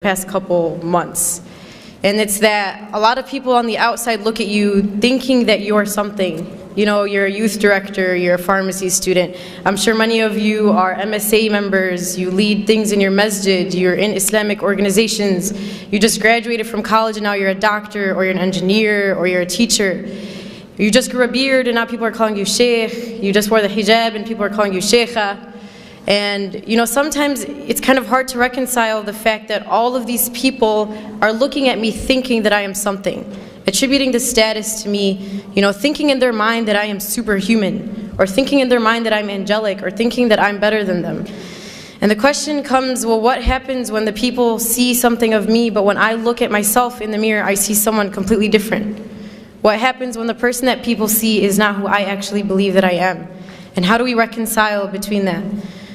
past couple months. And it's that a lot of people on the outside look at you thinking that you're something. You know, you're a youth director, you're a pharmacy student. I'm sure many of you are MSA members, you lead things in your masjid, you're in Islamic organizations, you just graduated from college and now you're a doctor, or you're an engineer, or you're a teacher. You just grew a beard and now people are calling you sheikh. You just wore the hijab and people are calling you sheikha. And you know, sometimes it's kind of hard to reconcile the fact that all of these people are looking at me thinking that I am something, attributing the status to me, you know, thinking in their mind that I am superhuman, or thinking in their mind that I'm angelic, or thinking that I'm better than them. And the question comes, well, what happens when the people see something of me, but when I look at myself in the mirror, I see someone completely different? What happens when the person that people see is not who I actually believe that I am? And how do we reconcile between that?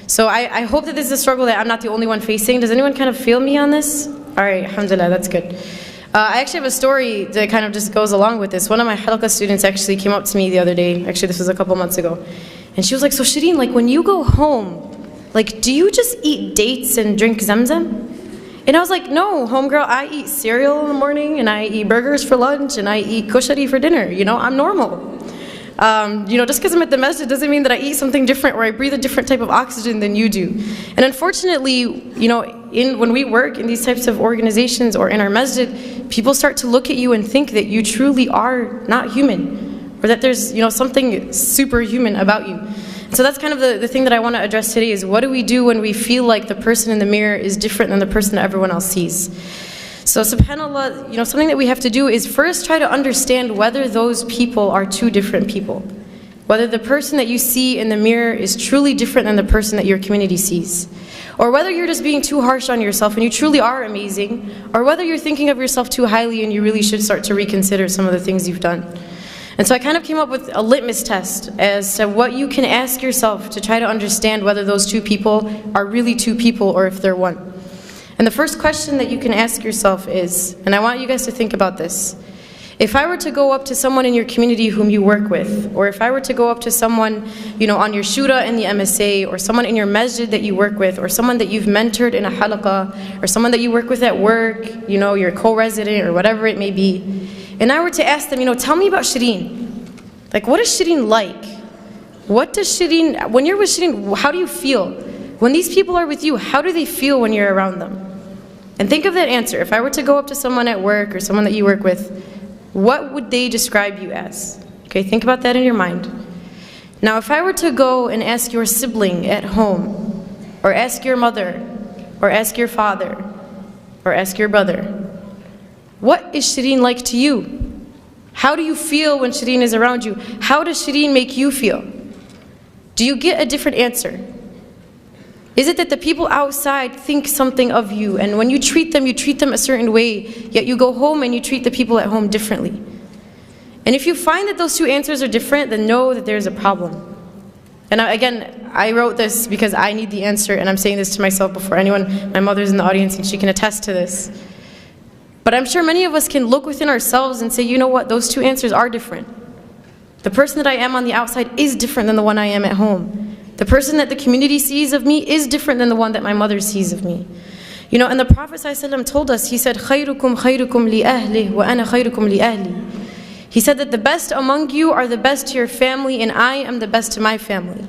So I hope that this is a struggle that I'm not the only one facing. Does anyone kind of feel me on this? All right, alhamdulillah, that's good. I actually have a story that kind of just goes along with this. One of my halqa students actually came up to me the other day. Actually, this was a couple months ago. And she was like, so Shereen, like when you go home, like do you just eat dates and drink zamzam? And I was like, no, homegirl, I eat cereal in the morning, and I eat burgers for lunch, and I eat kushari for dinner. You know, I'm normal. You know, just because I'm at the masjid doesn't mean that I eat something different or I breathe a different type of oxygen than you do. And unfortunately, you know, when we work in these types of organizations or in our masjid, people start to look at you and think that you truly are not human, or that there's, you know, something superhuman about you. So that's kind of the thing that I want to address today is, what do we do when we feel like the person in the mirror is different than the person that everyone else sees? So subhanAllah, you know, something that we have to do is first try to understand whether those people are two different people. Whether the person that you see in the mirror is truly different than the person that your community sees. Or whether you're just being too harsh on yourself and you truly are amazing, or whether you're thinking of yourself too highly and you really should start to reconsider some of the things you've done. And so I kind of came up with a litmus test as to what you can ask yourself to try to understand whether those two people are really two people or if they're one. And the first question that you can ask yourself is, and I want you guys to think about this, if I were to go up to someone in your community whom you work with, or if I were to go up to someone, you know, on your shura in the MSA, or someone in your masjid that you work with, or someone that you've mentored in a halaqah, or someone that you work with at work, you know, your co-resident, or whatever it may be, and I were to ask them, you know, tell me about Shereen. Like, what is Shereen like? What does Shereen, when you're with Shereen, how do you feel? When these people are with you, how do they feel when you're around them? And think of that answer. If I were to go up to someone at work or someone that you work with, what would they describe you as? Okay, think about that in your mind. Now, if I were to go and ask your sibling at home, or ask your mother, or ask your father, or ask your brother, what is Shereen like to you? How do you feel when Shereen is around you? How does Shereen make you feel? Do you get a different answer? Is it that the people outside think something of you, and when you treat them a certain way, yet you go home and you treat the people at home differently? And if you find that those two answers are different, then know that there's a problem. And again, I wrote this because I need the answer, and I'm saying this to myself before anyone. My mother's in the audience and she can attest to this. But I'm sure many of us can look within ourselves and say, you know what, those two answers are different. The person that I am on the outside is different than the one I am at home. The person that the community sees of me is different than the one that my mother sees of me. You know, and the Prophet ﷺ told us, he said, خَيْرُكُمْ خَيْرُكُمْ لِأَهْلِهِ وَأَنَا خَيْرُكُمْ لِأَهْلِي. He said that the best among you are the best to your family, and I am the best to my family.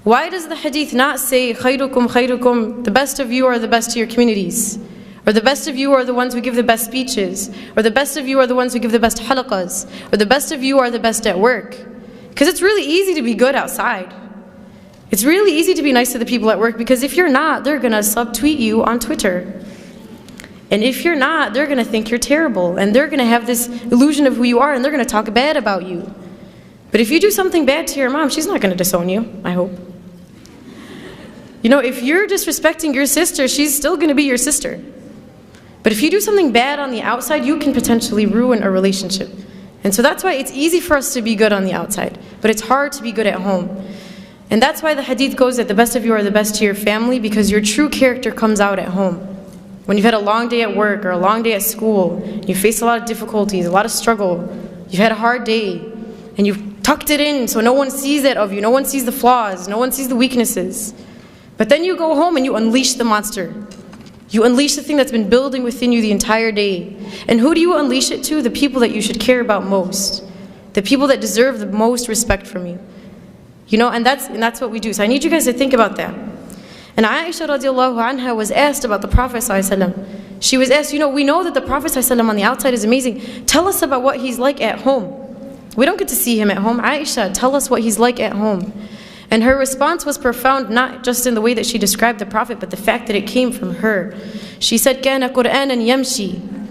Why does the hadith not say, خَيْرُكُمْ خَيْرُكُمْ, the best of you are the best to your communities? Or the best of you are the ones who give the best speeches? Or the best of you are the ones who give the best halaqas? Or the best of you are the best at work? Because it's really easy to be good outside. It's really easy to be nice to the people at work, because if you're not, they're going to subtweet you on Twitter. And if you're not, they're going to think you're terrible, and they're going to have this illusion of who you are, and they're going to talk bad about you. But if you do something bad to your mom, she's not going to disown you, I hope. You know, if you're disrespecting your sister, she's still going to be your sister. But if you do something bad on the outside, you can potentially ruin a relationship. And so that's why it's easy for us to be good on the outside, but it's hard to be good at home. And that's why the hadith goes that the best of you are the best to your family, because your true character comes out at home. When you've had a long day at work or a long day at school, you face a lot of difficulties, a lot of struggle, you've had a hard day, and you've tucked it in so no one sees it of you, no one sees the flaws, no one sees the weaknesses. But then you go home and you unleash the monster. You unleash the thing that's been building within you the entire day. And who do you unleash it to? The people that you should care about most. The people that deserve the most respect from you. You know, and that's what we do. So I need you guys to think about that. And Aisha radiallahu anha was asked about the Prophet ﷺ. She was asked, you know, we know that the Prophet ﷺ on the outside is amazing. Tell us about what he's like at home. We don't get to see him at home. Aisha, tell us what he's like at home. And her response was profound, not just in the way that she described the Prophet, but the fact that it came from her. She said, كَانَ قُرْآنًا يَمْشِي,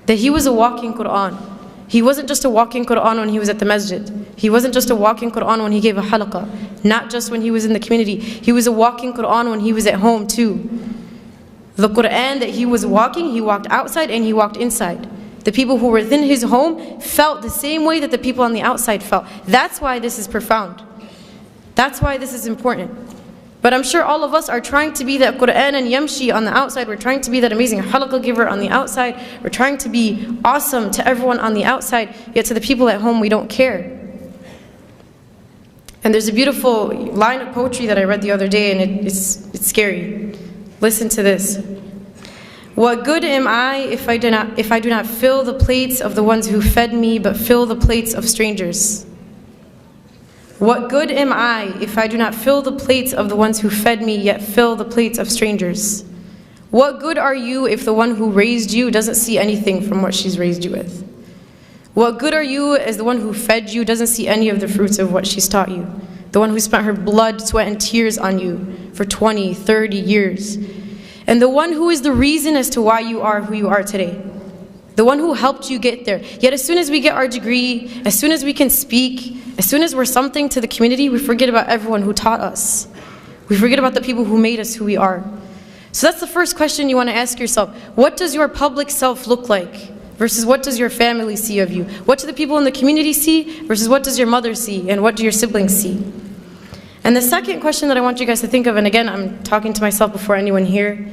that he was a walking Qur'an. He wasn't just a walking Qur'an when he was at the masjid. He wasn't just a walking Qur'an when he gave a halaqah. Not just when he was in the community. He was a walking Qur'an when he was at home too. The Qur'an that he was walking, he walked outside and he walked inside. The people who were within his home felt the same way that the people on the outside felt. That's why this is profound. That's why this is important. But I'm sure all of us are trying to be that Qur'an and Yamshi on the outside. We're trying to be that amazing halaqah giver on the outside. We're trying to be awesome to everyone on the outside, yet to the people at home we don't care. And there's a beautiful line of poetry that I read the other day, and it's scary. Listen to this. What good am I if I do not fill the plates of the ones who fed me, but fill the plates of strangers? What good am I if I do not fill the plates of the ones who fed me, yet fill the plates of strangers? What good are you if the one who raised you doesn't see anything from what she's raised you with? What good are you as the one who fed you doesn't see any of the fruits of what she's taught you? The one who spent her blood, sweat, and tears on you for 20, 30 years. And the one who is the reason as to why you are who you are today. The one who helped you get there. Yet as soon as we get our degree, as soon as we can speak, as soon as we're something to the community, we forget about everyone who taught us. We forget about the people who made us who we are. So that's the first question you want to ask yourself. What does your public self look like? Versus what does your family see of you? What do the people in the community see? Versus what does your mother see? And what do your siblings see? And the second question that I want you guys to think of, and again, I'm talking to myself before anyone here,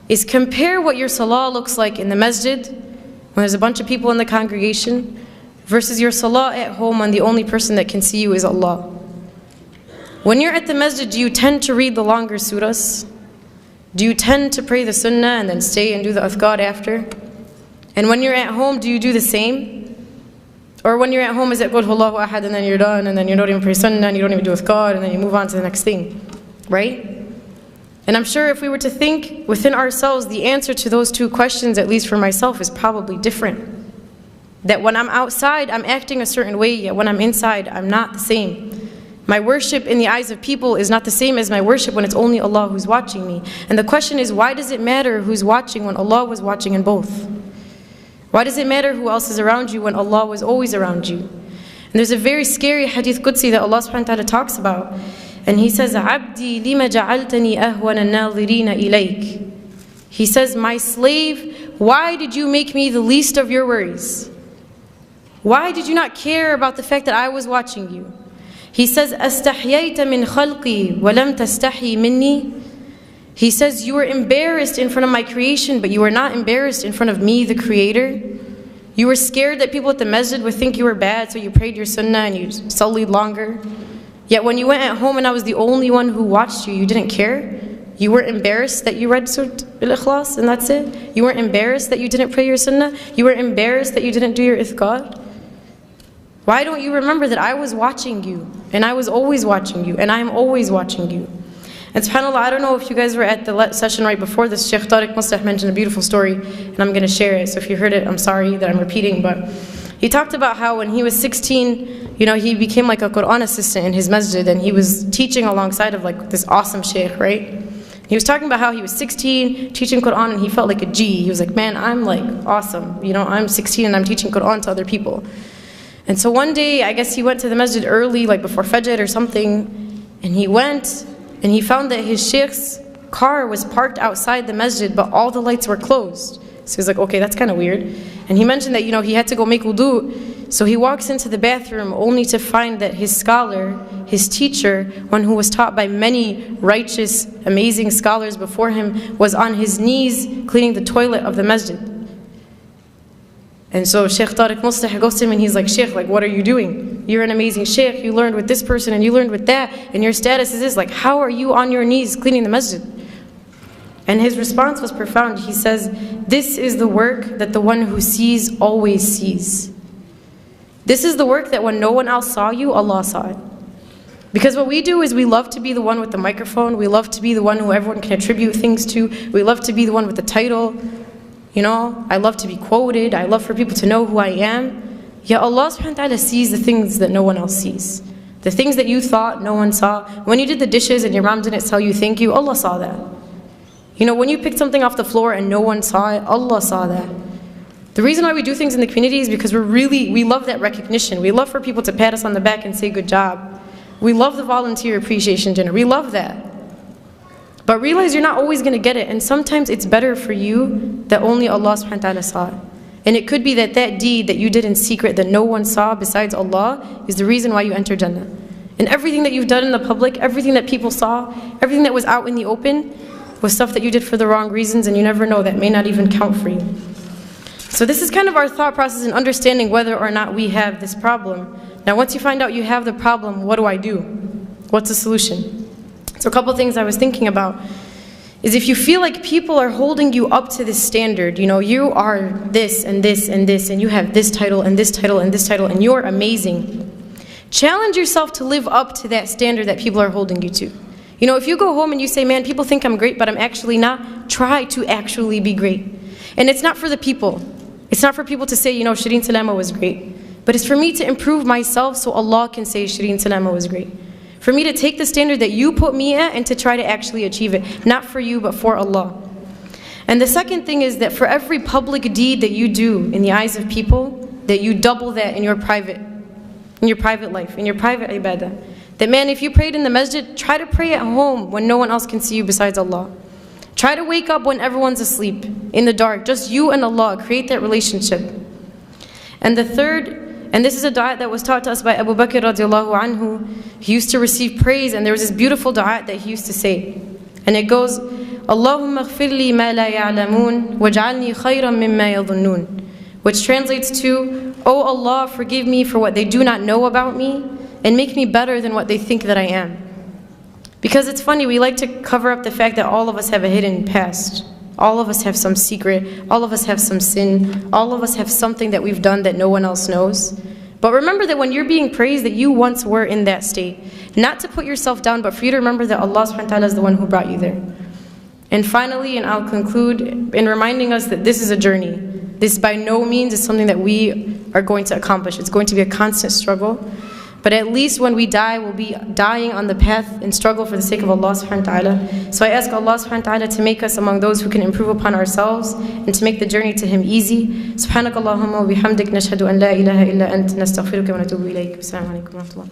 is compare what your salah looks like in the masjid, when there's a bunch of people in the congregation, versus your salah at home when the only person that can see you is Allah. When you're at the masjid, do you tend to read the longer surahs? Do you tend to pray the sunnah and then stay and do the adhkar after? And when you're at home, do you do the same? Or when you're at home, is it Qul Huwallahu Ahad and then you're done, and then you don't even pray sunnah and you don't even do adhkar, and then you move on to the next thing, right? And I'm sure if we were to think within ourselves, the answer to those two questions, at least for myself, is probably different. That when I'm outside, I'm acting a certain way, yet when I'm inside, I'm not the same. My worship in the eyes of people is not the same as my worship when it's only Allah who's watching me. And the question is, why does it matter who's watching when Allah was watching in both? Why does it matter who else is around you when Allah was always around you? And there's a very scary hadith Qudsi that Allah subhanahu wa ta'ala talks about. And He says, عَبْدِي لِمَ جَعَلْتَنِي أَهْوَنَ النَّاظِرِينَ إِلَيْكَ. He says, my slave, why did you make me the least of your worries? Why did you not care about the fact that I was watching you? He says, أَسْتَحْيَيْتَ مِنْ خَلْقِي وَلَمْ تَسْتَحِي مِنِّي. He says, you were embarrassed in front of my creation, but you were not embarrassed in front of me, the Creator. You were scared that people at the masjid would think you were bad, so you prayed your sunnah and you sullied longer. Yet when you went at home and I was the only one who watched you, you didn't care. You weren't embarrassed that you read Surah Al-Ikhlas and that's it. You weren't embarrassed that you didn't pray your sunnah. You were embarrassed that you didn't do your ithqad. Why don't you remember that I was watching you, and I was always watching you, and I am always watching you? And subhanAllah, I don't know if you guys were at the session right before this. Sheikh Tariq Mustah mentioned a beautiful story, and I'm going to share it. So if you heard it, I'm sorry that I'm repeating, but he talked about how when he was 16, he became like a Quran assistant in his masjid, and he was teaching alongside of like this awesome sheikh, right? He was talking about how he was 16, teaching Quran, and he felt like a G. He was like, man, I'm like awesome. I'm 16 and I'm teaching Quran to other people. And so one day, I guess he went to the masjid early, like before Fajr or something, and he went, and he found that his sheikh's car was parked outside the masjid, but all the lights were closed. So he's like, okay, that's kind of weird. And he mentioned that, he had to go make wudu. So he walks into the bathroom only to find that his scholar, his teacher, one who was taught by many righteous, amazing scholars before him, was on his knees cleaning the toilet of the masjid. And so Sheikh Tariq Mustah goes to him and he's like, Sheikh, like, what are you doing? You're an amazing sheikh, you learned with this person and you learned with that, and your status is this, like, how are you on your knees cleaning the masjid? And his response was profound. He says, this is the work that the one who sees always sees. This is the work that when no one else saw you, Allah saw it. Because what we do is we love to be the one with the microphone. We love to be the one who everyone can attribute things to. We love to be the one with the title. You know, I love to be quoted. I love for people to know who I am. Yet Allah subhanahu wa ta'ala sees the things that no one else sees. The things that you thought no one saw. When you did the dishes and your mom didn't tell you thank you, Allah saw that. You know, when you picked something off the floor and no one saw it, Allah saw that. The reason why we do things in the community is because we love that recognition. We love for people to pat us on the back and say good job. We love the volunteer appreciation dinner. We love that. But realize you're not always going to get it. And sometimes it's better for you that only Allah subhanahu wa ta'ala saw it. And it could be that that deed that you did in secret that no one saw besides Allah is the reason why you enter Jannah. And everything that you've done in the public, everything that people saw, everything that was out in the open was stuff that you did for the wrong reasons, and you never know, that may not even count for you. So this is kind of our thought process in understanding whether or not we have this problem. Now once you find out you have the problem, what do I do? What's the solution? So a couple things I was thinking about is if you feel like people are holding you up to this standard, you know, you are this and this and this, and you have this title and this title and this title, and you're amazing. Challenge yourself to live up to that standard that people are holding you to. You know, if you go home and you say, man, people think I'm great, but I'm actually not, try to actually be great. And it's not for the people. It's not for people to say, you know, Shereen Salama was great. But it's for me to improve myself so Allah can say Shereen Salama was great. For me to take the standard that you put me at and to try to actually achieve it. Not for you, but for Allah. And the second thing is that for every public deed that you do in the eyes of people, that you double that in your private life, in your private ibadah. That man, if you prayed in the masjid, try to pray at home when no one else can see you besides Allah. Try to wake up when everyone's asleep, in the dark, just you and Allah. Create that relationship. And the third, and this is a dua that was taught to us by Abu Bakr radiallahu anhu. He used to receive praise, and there was this beautiful dua that he used to say. And it goes, Allahumma ighfir li ma la ya'lamoon, waj'alni khayran mimma yadhunnun. Which translates to, O Allah, forgive me for what they do not know about me, and make me better than what they think that I am. Because it's funny, we like to cover up the fact that all of us have a hidden past. All of us have some secret. All of us have some sin. All of us have something that we've done that no one else knows. But remember that when you're being praised, that you once were in that state. Not to put yourself down, but for you to remember that Allah subhanahu wa ta'ala is the one who brought you there. And finally, and I'll conclude in reminding us that this is a journey. This by no means is something that we are going to accomplish. It's going to be a constant struggle. But at least when we die, we'll be dying on the path and struggle for the sake of Allah subhanahu wa ta'ala. So I ask Allah subhanahu wa ta'ala to make us among those who can improve upon ourselves and to make the journey to Him easy. Subhanakallahumma wa bihamdik nashhadu an la ilaha illa ant nastaghfiruka wa natubu ilayk. Assalamu alaikum wa rahmatullah.